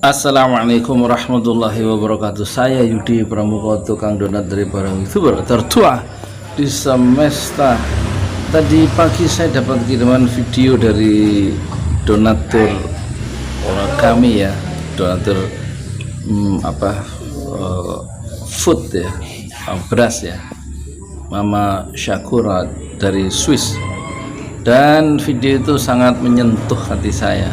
Assalamualaikum warahmatullahi wabarakatuh. Saya Yudi Pramuka, tukang donat dari Barang YouTuber tertua di semesta. Tadi pagi saya dapat kiriman video dari donatur kami ya, donatur food ya, beras ya, Mama Syakura dari Swiss. Dan video itu sangat menyentuh hati saya.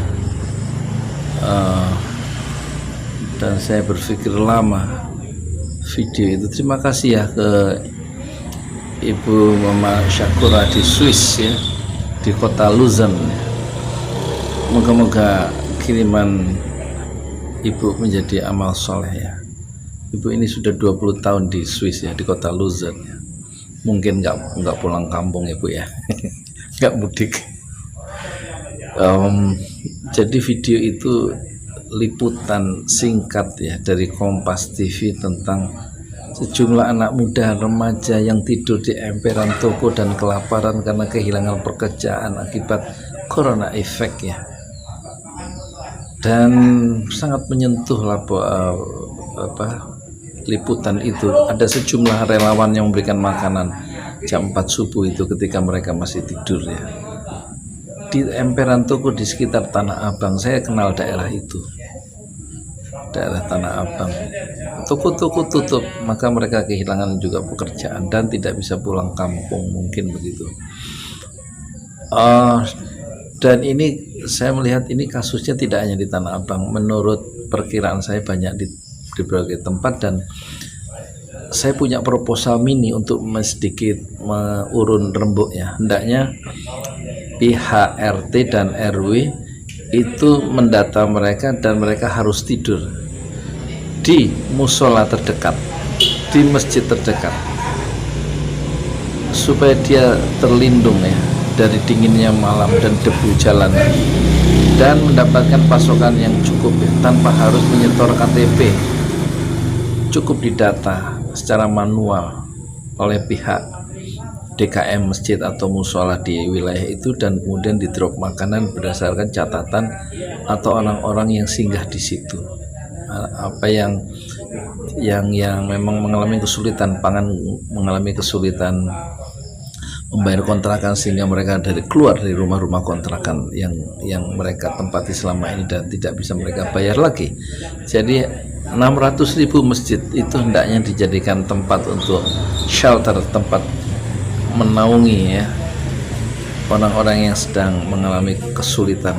Dan saya berpikir lama video itu. Terima kasih ya ke Ibu Mama Syakura di Swiss ya, di kota Luzern. Moga-moga kiriman Ibu menjadi amal soleh ya. Ibu ini sudah 20 tahun di Swiss ya, di kota Luzern ya. Mungkin nggak pulang kampung Ibu ya. Nggak mudik. Jadi video itu liputan singkat ya dari Kompas TV tentang sejumlah anak muda remaja yang tidur di emperan toko dan kelaparan karena kehilangan pekerjaan akibat corona effect ya. Dan sangat menyentuh lah liputan itu. Ada sejumlah relawan yang memberikan makanan jam 4 subuh itu ketika mereka masih tidur ya, di emperan toko di sekitar Tanah Abang. Saya kenal daerah itu, daerah Tanah Abang. Toko-toko tutup, maka mereka kehilangan juga pekerjaan dan tidak bisa pulang kampung, mungkin begitu. Dan ini saya melihat ini kasusnya tidak hanya di Tanah Abang. Menurut perkiraan saya banyak di berbagai tempat, dan saya punya proposal mini untuk sedikit mengurun rembuk ya. Hendaknya pihak RT dan RW itu mendata mereka, dan mereka harus tidur di musola terdekat, di masjid terdekat, supaya dia terlindung ya dari dinginnya malam dan debu jalanan, dan mendapatkan pasokan yang cukup ya, tanpa harus menyetor KTP. Cukup didata secara manual oleh pihak DKM masjid atau musola di wilayah itu, dan kemudian di drop makanan berdasarkan catatan atau orang-orang yang singgah di situ, apa yang memang mengalami kesulitan pangan, mengalami kesulitan membayar kontrakan, sehingga mereka keluar dari rumah-rumah kontrakan yang mereka tempati selama ini dan tidak bisa mereka bayar lagi. Jadi 600.000 masjid itu hendaknya dijadikan tempat untuk shelter, tempat menaungi ya orang-orang yang sedang mengalami kesulitan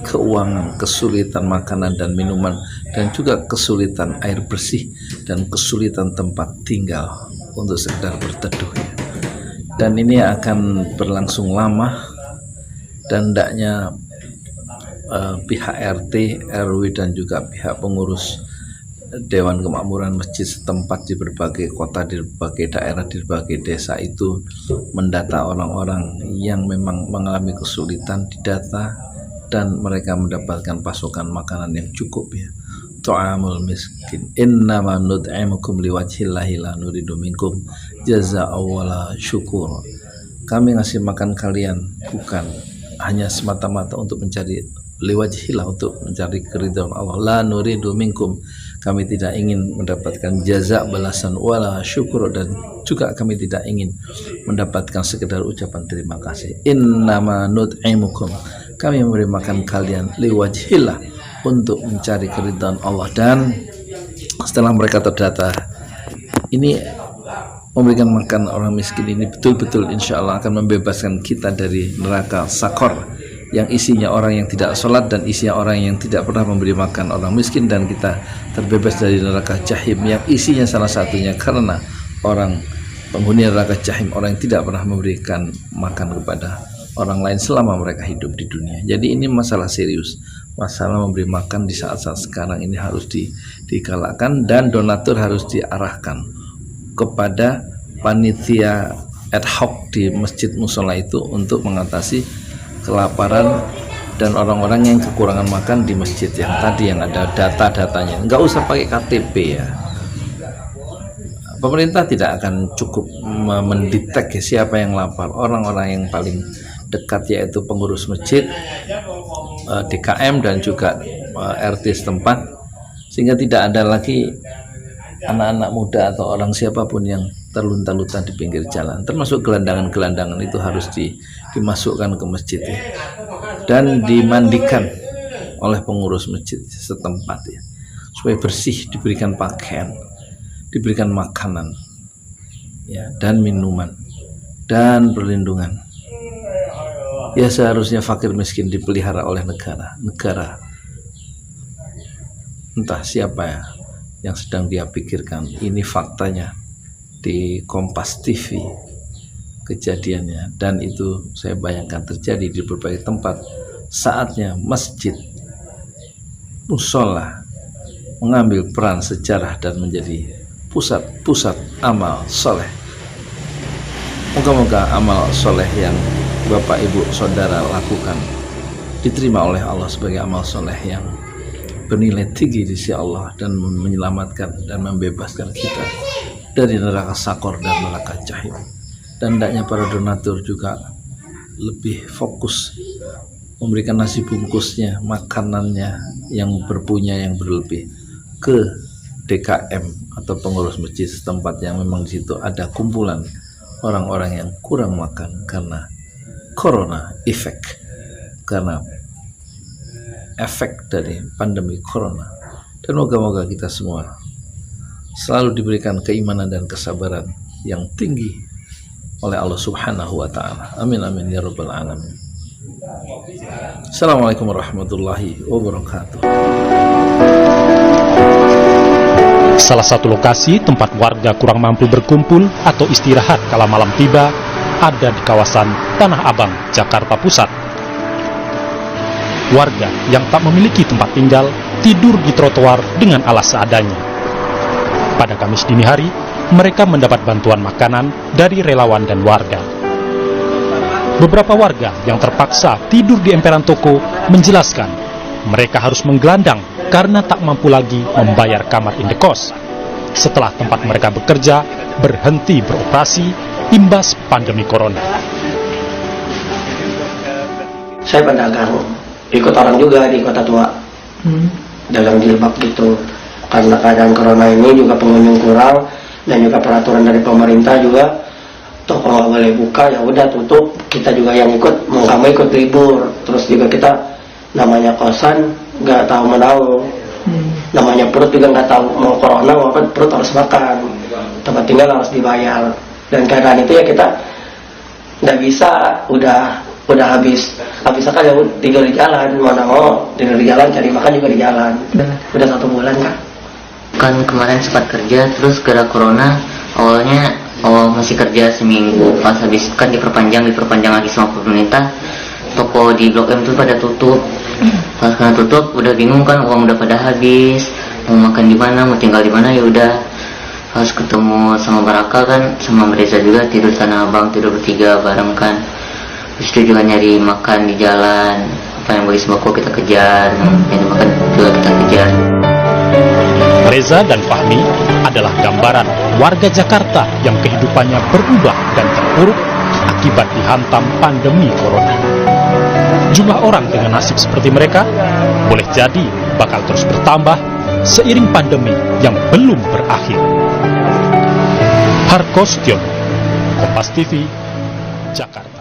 keuangan, kesulitan makanan dan minuman, dan juga kesulitan air bersih dan kesulitan tempat tinggal untuk sekedar berteduh ya. Dan ini akan berlangsung lama, dan hendaknya pihak RT, RW dan juga pihak pengurus Dewan Kemakmuran Masjid setempat di berbagai kota, di berbagai daerah, di berbagai desa itu mendata orang-orang yang memang mengalami kesulitan, didata, dan mereka mendapatkan pasokan makanan yang cukup ya. Ta'amul miskin, innama nud'imukum liwajhillahi la nuridu minkum jazaa'an wala syukur. Kami ngasih makan kalian bukan hanya semata-mata untuk mencari liwajhillah, untuk mencari keridhaan Allah. La nuridu minkum, kami tidak ingin mendapatkan jaza, balasan, wala syukur, dan juga kami tidak ingin mendapatkan sekedar ucapan terima kasih. Innama nud'imukum, kami memberi makan kalian liwajhillah, untuk mencari keridhaan Allah. Dan setelah mereka terdata, ini memberikan makan orang miskin ini betul-betul insya Allah akan membebaskan kita dari neraka sakor, yang isinya orang yang tidak sholat dan isinya orang yang tidak pernah memberi makan orang miskin, dan kita terbebas dari neraka jahim yang isinya salah satunya karena orang penghuni neraka jahim, orang yang tidak pernah memberikan makan kepada orang lain selama mereka hidup di dunia. Jadi ini masalah serius, masalah memberi makan di saat-saat sekarang ini harus digalakkan, dan donatur harus diarahkan kepada panitia ad hoc di masjid musola itu untuk mengatasi kelaparan dan orang-orang yang kekurangan makan di masjid yang tadi, yang ada data-datanya. Nggak usah pakai KTP ya, pemerintah tidak akan cukup mendetek siapa yang lapar. Orang-orang yang paling dekat yaitu pengurus masjid, DKM dan juga RT setempat sehingga tidak ada lagi anak-anak muda atau orang siapapun yang terlunta-lunta di pinggir jalan, termasuk gelandangan-gelandangan itu harus dimasukkan ke masjid ya, dan dimandikan oleh pengurus masjid setempat ya, supaya bersih, diberikan pakaian, diberikan makanan ya, dan minuman dan perlindungan. Ya, seharusnya fakir miskin dipelihara oleh negara. Entah siapa ya yang sedang dia pikirkan. Ini faktanya di Kompas TV kejadiannya, dan itu saya bayangkan terjadi di berbagai tempat. Saatnya masjid, musola mengambil peran sejarah dan menjadi pusat-pusat amal soleh. Moga-moga amal soleh yang Bapak Ibu Saudara lakukan diterima oleh Allah sebagai amal soleh yang bernilai tinggi di sisi Allah dan menyelamatkan dan membebaskan kita dari neraka sakor dan neraka jahim. Dan hendaknya para donatur juga lebih fokus memberikan nasi bungkusnya, makanannya yang berpunya, yang berlebih ke DKM atau pengurus masjid setempat yang memang di situ ada kumpulan orang-orang yang kurang makan karena corona effect, karena efek dari pandemi corona. Dan moga-moga kita semua selalu diberikan keimanan dan kesabaran yang tinggi oleh Allah Subhanahu wa Ta'ala. Amin amin ya rabbal alamin. Assalamualaikum warahmatullahi wabarakatuh. Salah satu lokasi tempat warga kurang mampu berkumpul atau istirahat kala malam tiba ada di kawasan Tanah Abang, Jakarta Pusat. Warga yang tak memiliki tempat tinggal tidur di trotoar dengan alas seadanya. Pada Kamis dini hari, mereka mendapat bantuan makanan dari relawan dan warga. Beberapa warga yang terpaksa tidur di emperan toko menjelaskan mereka harus menggelandang karena tak mampu lagi membayar kamar indekos setelah tempat mereka bekerja berhenti beroperasi imbas pandemi corona. Saya pedagang, ikut orang juga di Kota Tua, dagang jilbab gitu. Karena keadaan corona ini juga pengunjung kurang dan juga peraturan dari pemerintah juga toko nggak boleh buka, ya udah tutup. Kita juga yang ikut mau nggak mau ikut libur. Terus juga kita namanya kosan nggak tahu menahu, namanya perut juga nggak tahu mau corona mau apa, perut harus makan, tempat tinggal harus dibayar. Dan keadaan itu ya kita nggak bisa, udah habis akan ya tidur di jalan, mana mau tidur di jalan, cari makan juga di jalan. Udah 1 bulan kan kemarin sempat kerja, terus gara corona awalnya masih kerja seminggu, pas habis kan diperpanjang lagi sama pemerintah. Toko di Blok M tuh pada tutup. Pas karena tutup udah bingung kan, uang udah pada habis, mau makan di mana, mau tinggal di mana, ya udah harus ketemu sama Baraka kan, sama Reza juga tidur Tanah Abang, tidur bertiga bareng kan. Terus itu juga nyari makan di jalan, apa yang bagi sembako kita kejar, nyari makan juga kita kejar. Reza dan Fahmi adalah gambaran warga Jakarta yang kehidupannya berubah dan terpuruk akibat dihantam pandemi corona. Jumlah orang dengan nasib seperti mereka boleh jadi bakal terus bertambah seiring pandemi yang belum berakhir. Harko Stiono, Kompas TV, Jakarta.